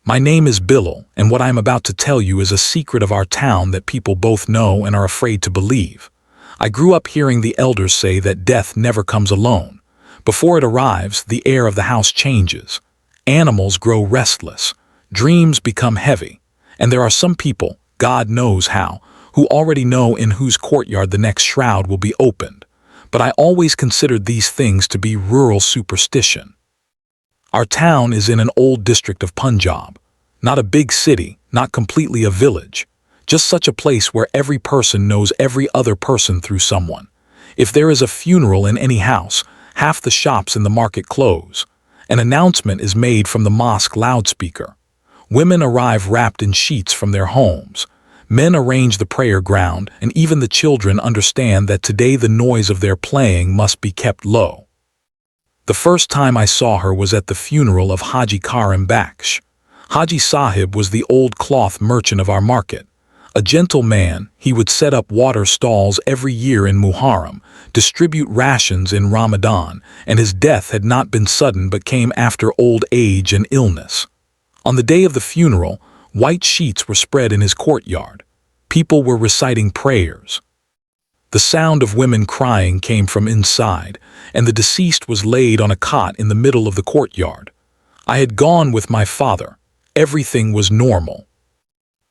My name is Bilal, and what I am about to tell you is a secret of our town that people both know and are afraid to believe. I grew up hearing the elders say that death never comes alone. Before it arrives, the air of the house changes. Animals grow restless. Dreams become heavy. And there are some people, God knows how, who already know in whose courtyard the next shroud will be opened. But I always considered these things to be rural superstition. Our town is in an old district of Punjab. Not a big city, not completely a village. Just such a place where every person knows every other person through someone. If there is a funeral in any house, half the shops in the market close. An announcement is made from the mosque loudspeaker. Women arrive wrapped in sheets from their homes. Men arrange the prayer ground, and even the children understand that today the noise of their playing must be kept low. The first time I saw her was at the funeral of Haji Karim Baksh. Haji Sahib was the old cloth merchant of our market. A gentle man, he would set up water stalls every year in Muharram, distribute rations in Ramadan, and his death had not been sudden but came after old age and illness. On the day of the funeral, white sheets were spread in his courtyard. People were reciting prayers. The sound of women crying came from inside, and the deceased was laid on a cot in the middle of the courtyard. I had gone with my father. Everything was normal.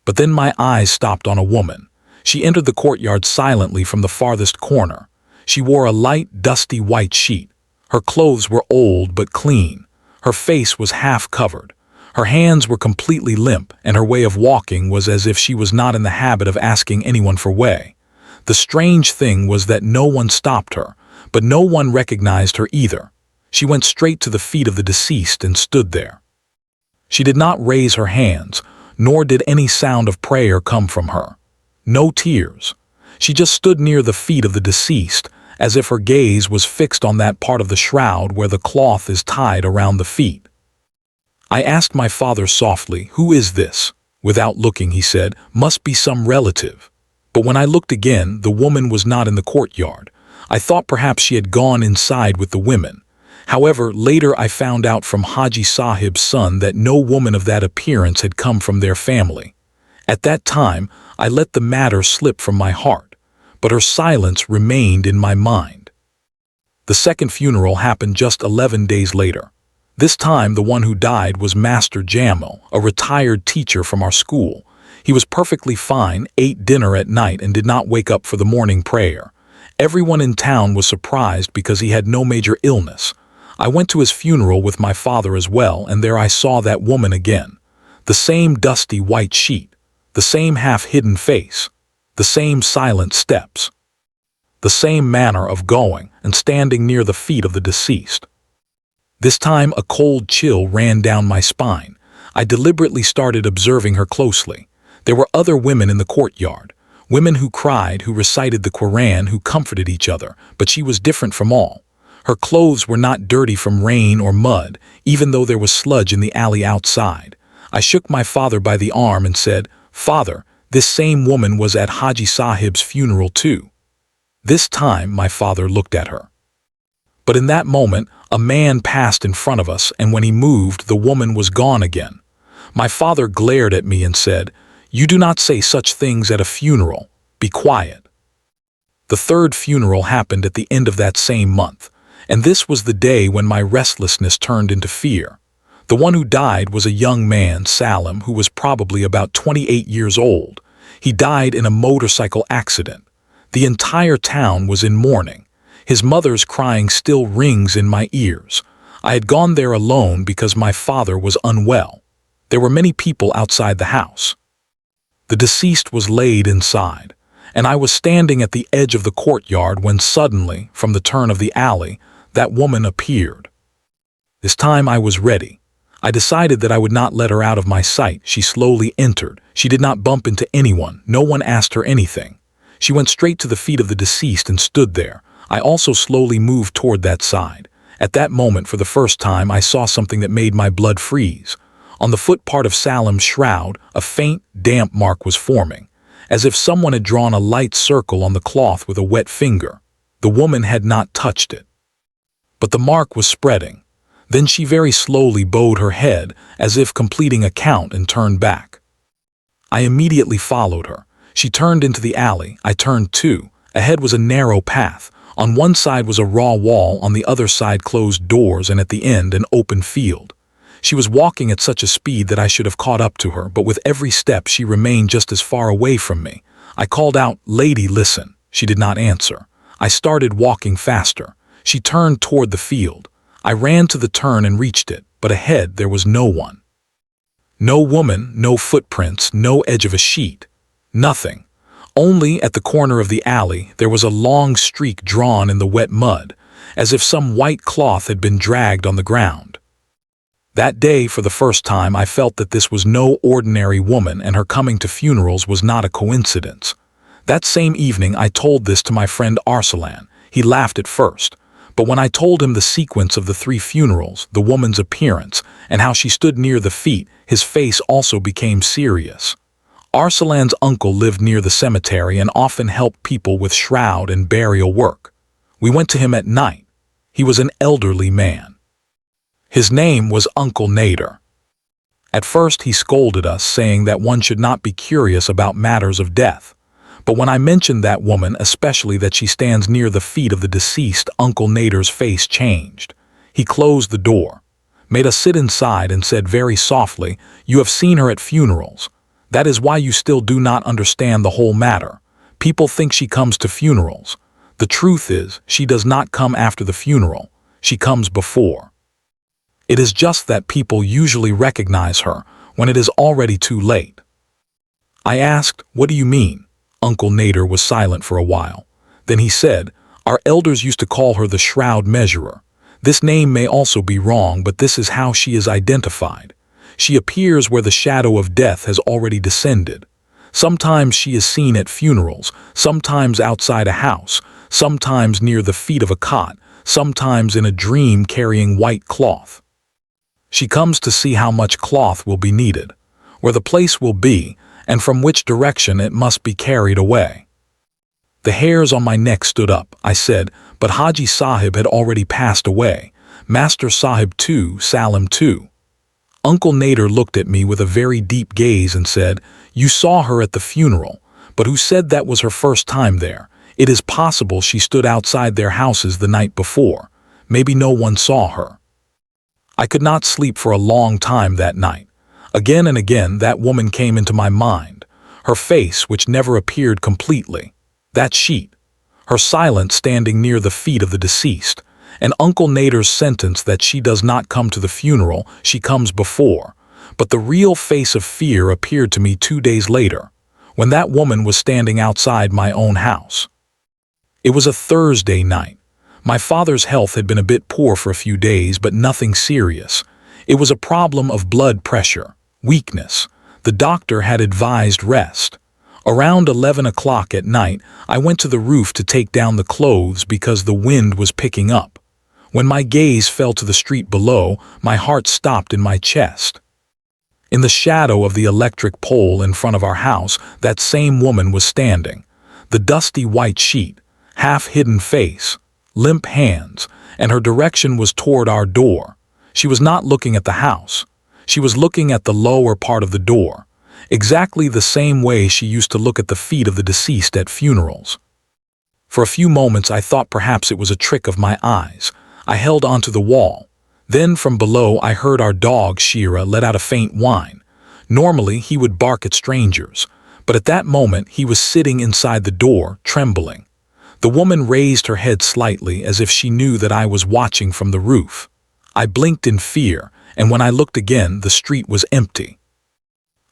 But then my eyes stopped on a woman. She entered the courtyard silently from the farthest corner. She wore a light, dusty white sheet. Her clothes were old but clean. Her face was half covered. Her hands were completely limp, and her way of walking was as if she was not in the habit of asking anyone for way. The strange thing was that no one stopped her, but no one recognized her either. She went straight to the feet of the deceased and stood there. She did not raise her hands, nor did any sound of prayer come from her. No tears. She just stood near the feet of the deceased, as if her gaze was fixed on that part of the shroud where the cloth is tied around the feet. I asked my father softly, "Who is this?" Without looking, he said, "Must be some relative." But when I looked again, the woman was not in the courtyard. I thought perhaps she had gone inside with the women. However, later I found out from Haji Sahib's son that no woman of that appearance had come from their family. At that time, I let the matter slip from my heart, but her silence remained in my mind. The second funeral happened just 11 days later. This time, the one who died was Master Jamil, a retired teacher from our school. He was perfectly fine, ate dinner at night, and did not wake up for the morning prayer. Everyone in town was surprised because he had no major illness. I went to his funeral with my father as well, and there I saw that woman again. The same dusty white sheet, the same half-hidden face, the same silent steps, the same manner of going and standing near the feet of the deceased. This time a cold chill ran down my spine. I deliberately started observing her closely. There were other women in the courtyard, women who cried, who recited the Quran, who comforted each other, but she was different from all. Her clothes were not dirty from rain or mud, even though there was sludge in the alley outside. I shook my father by the arm and said, "Father, this same woman was at Haji Sahib's funeral too." This time my father looked at her. But in that moment, a man passed in front of us, and when he moved, the woman was gone again. My father glared at me and said, "You do not say such things at a funeral. Be quiet." The third funeral happened at the end of that same month, and this was the day when my restlessness turned into fear. The one who died was a young man, Salim, who was probably about 28 years old. He died in a motorcycle accident. The entire town was in mourning. His mother's crying still rings in my ears. I had gone there alone because my father was unwell. There were many people outside the house. The deceased was laid inside, and I was standing at the edge of the courtyard when suddenly, from the turn of the alley, that woman appeared. This time I was ready. I decided that I would not let her out of my sight. She slowly entered. She did not bump into anyone. No one asked her anything. She went straight to the feet of the deceased and stood there. I also slowly moved toward that side. At that moment, for the first time, I saw something that made my blood freeze. On the foot part of Salim's shroud, a faint, damp mark was forming, as if someone had drawn a light circle on the cloth with a wet finger. The woman had not touched it. But the mark was spreading. Then she very slowly bowed her head, as if completing a count, and turned back. I immediately followed her. She turned into the alley. I turned too. Ahead was a narrow path. On one side was a raw wall, on the other side closed doors, and at the end an open field. She was walking at such a speed that I should have caught up to her, but with every step she remained just as far away from me. I called out, "Lady, listen." She did not answer. I started walking faster. She turned toward the field. I ran to the turn and reached it, but ahead there was no one. No woman, no footprints, no edge of a sheet. Nothing. Only at the corner of the alley there was a long streak drawn in the wet mud, as if some white cloth had been dragged on the ground. That day, for the first time, I felt that this was no ordinary woman, and her coming to funerals was not a coincidence. That same evening I told this to my friend Arsalan. He laughed at first, but when I told him the sequence of the 3 funerals, the woman's appearance, and how she stood near the feet, his face also became serious. Arsalan's uncle lived near the cemetery and often helped people with shroud and burial work. We went to him at night. He was an elderly man. His name was Uncle Nadir. At first he scolded us, saying that one should not be curious about matters of death. But when I mentioned that woman, especially that she stands near the feet of the deceased, Uncle Nadir's face changed. He closed the door, made us sit inside, and said very softly, "You have seen her at funerals. That is why you still do not understand the whole matter. People think she comes to funerals. The truth is, she does not come after the funeral. She comes before. It is just that people usually recognize her when it is already too late." I asked, "What do you mean?" Uncle Nadir was silent for a while. Then he said, "Our elders used to call her the Shroud Measurer. This name may also be wrong, but this is how she is identified. She appears where the shadow of death has already descended. Sometimes she is seen at funerals, sometimes outside a house, sometimes near the feet of a cot, sometimes in a dream carrying white cloth. She comes to see how much cloth will be needed, where the place will be, and from which direction it must be carried away." The hairs on my neck stood up. I said, "But Haji Sahib had already passed away. Master Sahib too, Salim too." Uncle Nadir looked at me with a very deep gaze and said, "You saw her at the funeral, but who said that was her first time there? It is possible she stood outside their houses the night before. Maybe no one saw her." I could not sleep for a long time that night. Again and again that woman came into my mind. Her face, which never appeared completely. That sheet. Her silence standing near the feet of the deceased. And Uncle Nadir's sentence that she does not come to the funeral, she comes before. But the real face of fear appeared to me 2 days later, when that woman was standing outside my own house. It was a Thursday night. My father's health had been a bit poor for a few days, but nothing serious. It was a problem of blood pressure, weakness. The doctor had advised rest. Around 11 o'clock at night, I went to the roof to take down the clothes because the wind was picking up. When my gaze fell to the street below, my heart stopped in my chest. In the shadow of the electric pole in front of our house, that same woman was standing. The dusty white sheet, half-hidden face, limp hands, and her direction was toward our door. She was not looking at the house. She was looking at the lower part of the door, exactly the same way she used to look at the feet of the deceased at funerals. For a few moments I thought perhaps it was a trick of my eyes. I held onto the wall. Then from below I heard our dog Shira let out a faint whine. Normally he would bark at strangers, but at that moment he was sitting inside the door, trembling. The woman raised her head slightly as if she knew that I was watching from the roof. I blinked in fear, and when I looked again, the street was empty.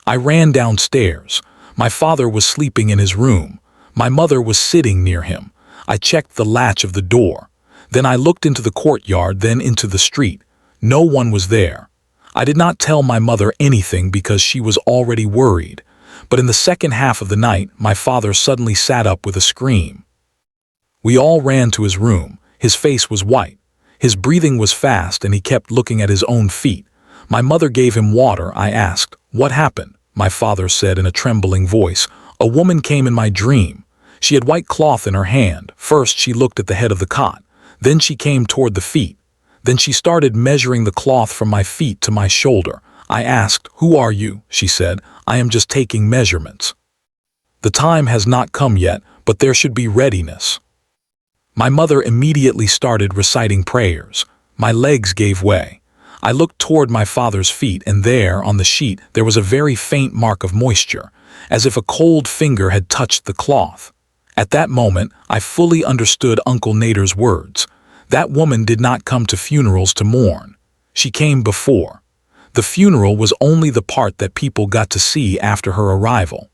I ran downstairs. My father was sleeping in his room. My mother was sitting near him. I checked the latch of the door. Then I looked into the courtyard, then into the street. No one was there. I did not tell my mother anything because she was already worried. But in the second half of the night, my father suddenly sat up with a scream. We all ran to his room. His face was white. His breathing was fast, and he kept looking at his own feet. My mother gave him water. I asked, "What happened?" My father said in a trembling voice, "A woman came in my dream. She had white cloth in her hand. First she looked at the head of the cot. Then she came toward the feet. Then she started measuring the cloth from my feet to my shoulder. I asked, "Who are you?" She said, "I am just taking measurements. The time has not come yet, but there should be readiness." My mother immediately started reciting prayers. My legs gave way. I looked toward my father's feet, and there, on the sheet, there was a very faint mark of moisture, as if a cold finger had touched the cloth. At that moment, I fully understood Uncle Nadir's words. That woman did not come to funerals to mourn. She came before. The funeral was only the part that people got to see after her arrival.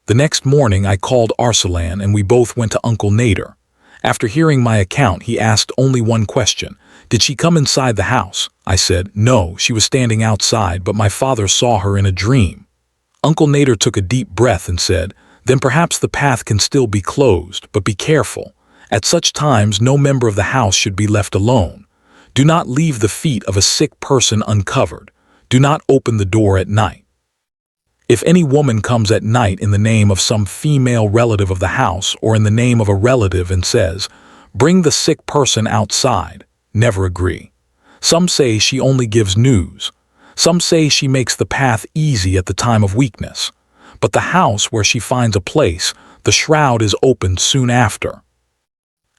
The next morning I called Arsalan and we both went to Uncle Nadir. After hearing my account, he asked only one question. "Did she come inside the house?" I said, "No, she was standing outside, but my father saw her in a dream." Uncle Nadir took a deep breath and said, "Then perhaps the path can still be closed, but be careful. At such times no member of the house should be left alone. Do not leave the feet of a sick person uncovered. Do not open the door at night. If any woman comes at night in the name of some female relative of the house or in the name of a relative and says, 'Bring the sick person outside,' never agree. Some say she only gives news. Some say she makes the path easy at the time of weakness. But the house where she finds a place, the shroud is opened soon after."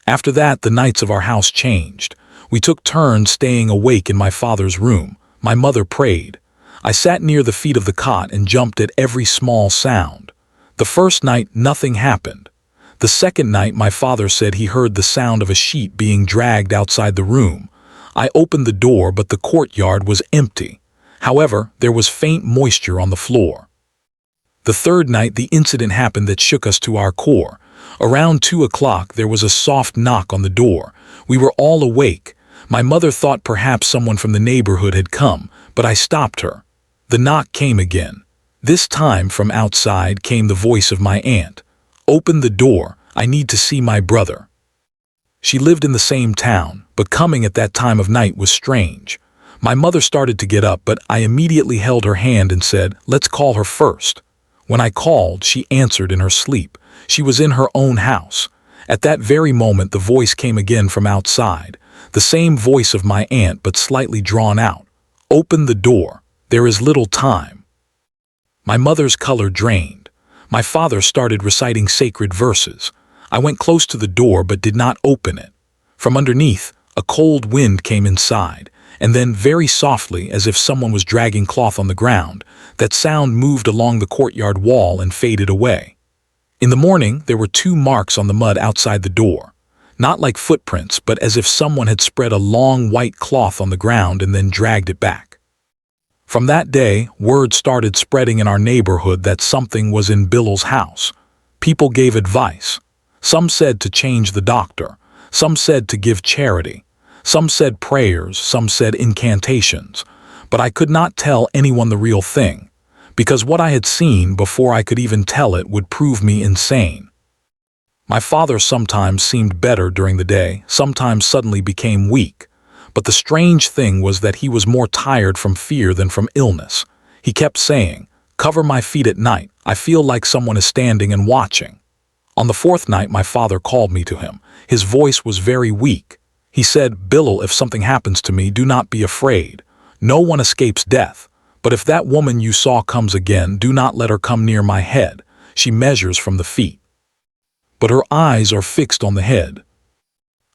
After that, the nights of our house changed. We took turns staying awake in my father's room. My mother prayed. I sat near the feet of the cot and jumped at every small sound. The first night, nothing happened. The second night, my father said he heard the sound of a sheet being dragged outside the room. I opened the door, but the courtyard was empty. However, there was faint moisture on the floor. The third night, the incident happened that shook us to our core. Around 2 o'clock, there was a soft knock on the door. We were all awake. My mother thought perhaps someone from the neighborhood had come, but I stopped her. The knock came again. This time from outside came the voice of my aunt. "Open the door, I need to see my brother." She lived in the same town, but coming at that time of night was strange. My mother started to get up, but I immediately held her hand and said, "Let's call her first." When I called, she answered in her sleep. She was in her own house. At that very moment the voice came again from outside, the same voice of my aunt but slightly drawn out. "Open the door. There is little time." My mother's color drained. My father started reciting sacred verses. I went close to the door but did not open it. From underneath, a cold wind came inside, and then very softly, as if someone was dragging cloth on the ground, that sound moved along the courtyard wall and faded away. In the morning, there were 2 marks on the mud outside the door. Not like footprints, but as if someone had spread a long white cloth on the ground and then dragged it back. From that day, word started spreading in our neighborhood that something was in Bilal's house. People gave advice. Some said to change the doctor. Some said to give charity. Some said prayers. Some said incantations. But I could not tell anyone the real thing, because what I had seen before I could even tell it would prove me insane. My father sometimes seemed better during the day, sometimes suddenly became weak. But the strange thing was that he was more tired from fear than from illness. He kept saying, "Cover my feet at night. I feel like someone is standing and watching." On the 4th night, my father called me to him. His voice was very weak. He said, "Bilal, if something happens to me, do not be afraid. No one escapes death. But if that woman you saw comes again, do not let her come near my head. She measures from the feet, but her eyes are fixed on the head."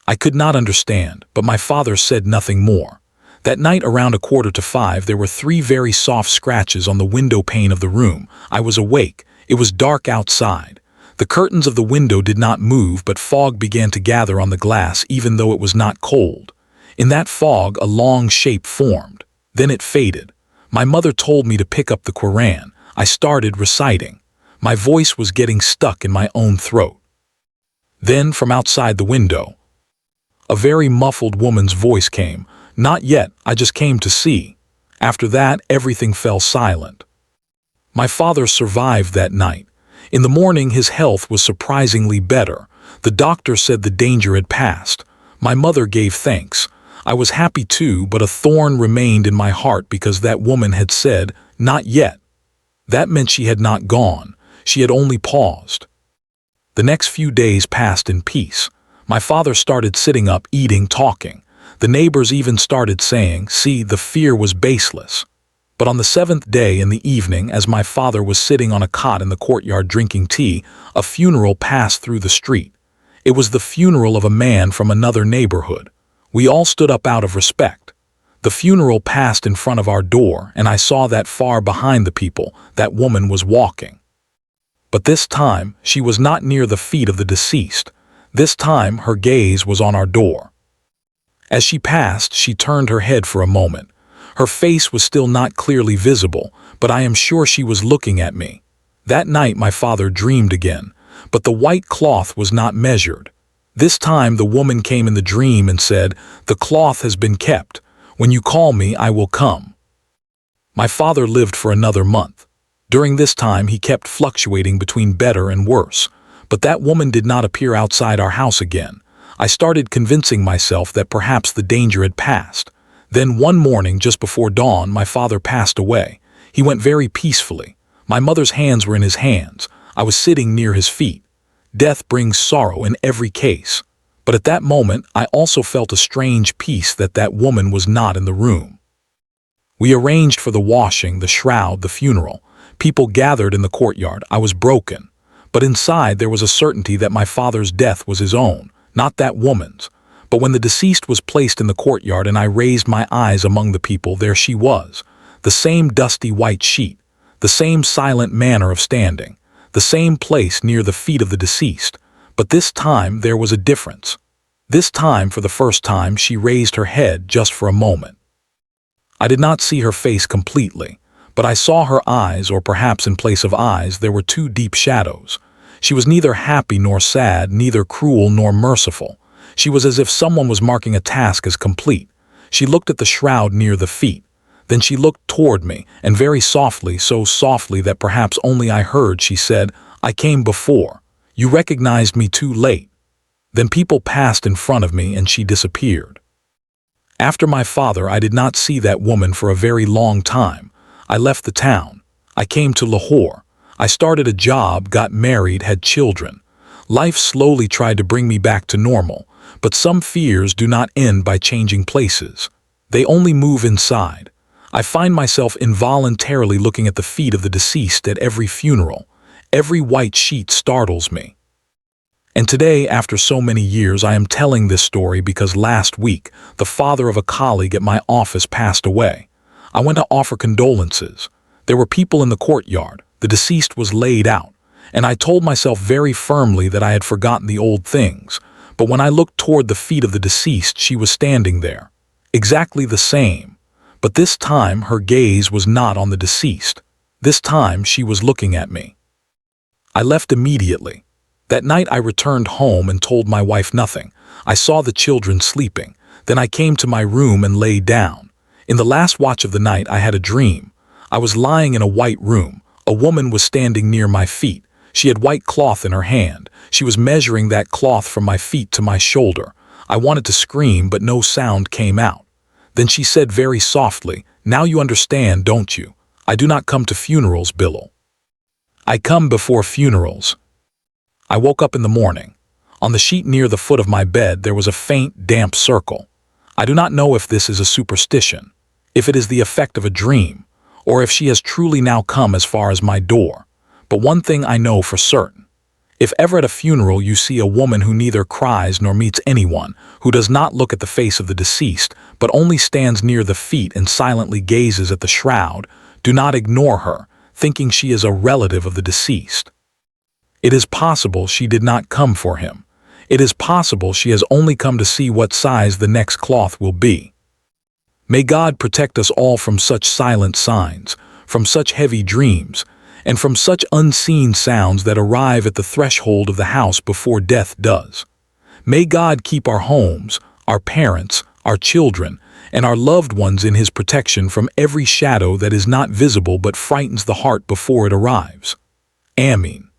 I could not understand, but my father said nothing more. That night around 4:45, there were 3 very soft scratches on the window pane of the room. I was awake. It was dark outside. The curtains of the window did not move, but fog began to gather on the glass even though it was not cold. In that fog, a long shape formed. Then it faded. My mother told me to pick up the Quran. I started reciting. My voice was getting stuck in my own throat. Then, from outside the window, a very muffled woman's voice came. "Not yet, I just came to see." After that, everything fell silent. My father survived that night. In the morning, his health was surprisingly better. The doctor said the danger had passed. My mother gave thanks. I was happy too, but a thorn remained in my heart because that woman had said, "Not yet." That meant she had not gone. She had only paused. The next few days passed in peace. My father started sitting up, eating, talking. The neighbors even started saying, "See, the fear was baseless." But on the seventh day in the evening, as my father was sitting on a cot in the courtyard drinking tea, a funeral passed through the street. It was the funeral of a man from another neighborhood. We all stood up out of respect. The funeral passed in front of our door, and I saw that far behind the people, that woman was walking. But this time, she was not near the feet of the deceased. This time, her gaze was on our door. As she passed, she turned her head for a moment. Her face was still not clearly visible, but I am sure she was looking at me. That night my father dreamed again, but the white cloth was not measured. This time the woman came in the dream and said, "The cloth has been kept. When you call me, I will come." My father lived for another month. During this time he kept fluctuating between better and worse, but that woman did not appear outside our house again. I started convincing myself that perhaps the danger had passed. Then one morning, just before dawn, my father passed away. He went very peacefully. My mother's hands were in his hands. I was sitting near his feet. Death brings sorrow in every case. But at that moment, I also felt a strange peace that that woman was not in the room. We arranged for the washing, the shroud, the funeral. People gathered in the courtyard. I was broken. But inside there was a certainty that my father's death was his own, not that woman's. But when the deceased was placed in the courtyard and I raised my eyes among the people, there she was. The same dusty white sheet, the same silent manner of standing, the same place near the feet of the deceased. But this time there was a difference. This time, for the first time, she raised her head just for a moment. I did not see her face completely, but I saw her eyes, or perhaps in place of eyes there were two deep shadows. She was neither happy nor sad, neither cruel nor merciful. She was as if someone was marking a task as complete. She looked at the shroud near the feet. Then she looked toward me, and very softly, so softly that perhaps only I heard, she said, "I came before. You recognized me too late." Then people passed in front of me and she disappeared. After my father, I did not see that woman for a very long time. I left the town. I came to Lahore. I started a job, got married, had children. Life slowly tried to bring me back to normal, but some fears do not end by changing places. They only move inside. I find myself involuntarily looking at the feet of the deceased at every funeral. Every white sheet startles me. And today, after so many years, I am telling this story because last week, the father of a colleague at my office passed away. I went to offer condolences. There were people in the courtyard. The deceased was laid out, and I told myself very firmly that I had forgotten the old things. But when I looked toward the feet of the deceased, she was standing there, exactly the same. But this time her gaze was not on the deceased. This time she was looking at me. I left immediately. That night I returned home and told my wife nothing. I saw the children sleeping. Then I came to my room and lay down. In the last watch of the night I had a dream. I was lying in a white room. A woman was standing near my feet. She had white cloth in her hand. She was measuring that cloth from my feet to my shoulder. I wanted to scream, but no sound came out. Then she said very softly, "Now you understand, don't you? I do not come to funerals, Bilal. I come before funerals." I woke up in the morning. On the sheet near the foot of my bed there was a faint, damp circle. I do not know if this is a superstition, if it is the effect of a dream, or if she has truly now come as far as my door. But one thing I know for certain. If ever at a funeral you see a woman who neither cries nor meets anyone, who does not look at the face of the deceased, but only stands near the feet and silently gazes at the shroud, do not ignore her, thinking she is a relative of the deceased. It is possible she did not come for him. It is possible she has only come to see what size the next cloth will be. May God protect us all from such silent signs, from such heavy dreams, and from such unseen sounds that arrive at the threshold of the house before death does. May God keep our homes, our parents, our children, and our loved ones in His protection from every shadow that is not visible but frightens the heart before it arrives. Amen.